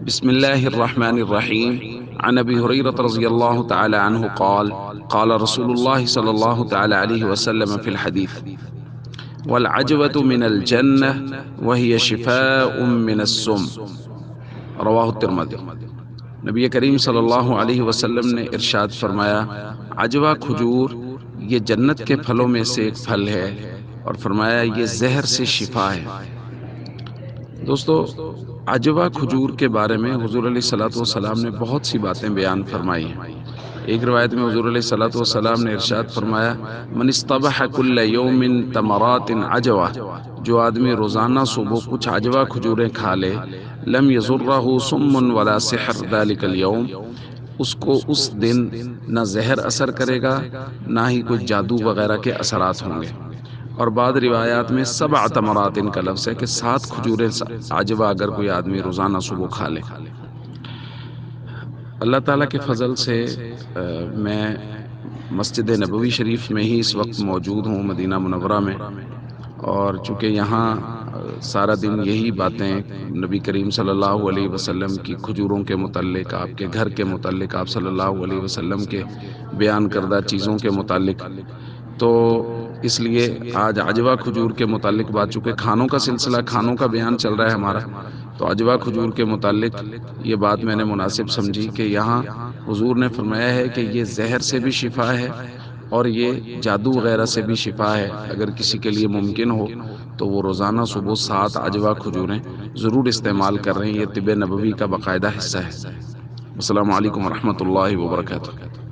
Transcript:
بسم الله الرحمن الرحيم. عن أبي هريرة رضي الله تعالى عنه قال قال رسول الله صلى الله تعالى عليه وسلم في الحديث: والعجوة من الجنة وهي شفاء من السم. رواہ الترمذی۔ نبی کریم صلی اللہ علیہ وسلم نے ارشاد فرمایا، عجوہ کھجور یہ جنت کے پھلوں میں سے ایک پھل ہے، اور فرمایا یہ زہر سے شفا ہے۔ دوستو، عجوہ کھجور کے بارے میں حضور علیہ الصلوۃ والسلام نے بہت سی باتیں بیان فرمائی ہیں۔ ایک روایت میں حضور علیہ الصلوۃ والسلام نے ارشاد فرمایا، من اصطبح کل یوم تمرات عجوہ، جو آدمی روزانہ صبح کچھ عجوہ کھجوریں کھا لے، لم یضرہ سم ولا سحر ذلک اليوم، اس کو اس دن نہ زہر اثر کرے گا نہ ہی کچھ جادو وغیرہ کے اثرات ہوں گے۔ اور بعض روایات میں 7 تمرات کا لفظ ہے کہ 7 کھجوریں عجوہ اگر کوئی آدمی روزانہ صبح کھا لے۔ اللہ تعالیٰ کے فضل سے میں مسجد نبوی شریف میں ہی اس وقت موجود ہوں، مدینہ منورہ میں، اور چونکہ یہاں سارا دن یہی باتیں نبی کریم صلی اللہ علیہ وسلم کی کھجوروں کے متعلق، آپ کے گھر کے متعلق، آپ صلی اللہ علیہ وسلم کے بیان کردہ چیزوں کے متعلق، تو اس لیے آج عجوہ کھجور کے متعلق بات، چونکہ کھانوں کا سلسلہ، کھانوں کا بیان چل رہا ہے ہمارا، تو عجوہ کھجور کے متعلق یہ بات میں نے مناسب سمجھی کہ یہاں حضور نے فرمایا ہے کہ یہ زہر سے بھی شفا ہے اور یہ جادو وغیرہ سے بھی شفا ہے۔ اگر کسی کے لیے ممکن ہو تو وہ روزانہ صبح 7 عجوہ کھجوریں ضرور استعمال کر رہے ہیں۔ یہ طب نبوی کا باقاعدہ حصہ ہے۔ السلام علیکم ورحمۃ اللہ وبرکاتہ۔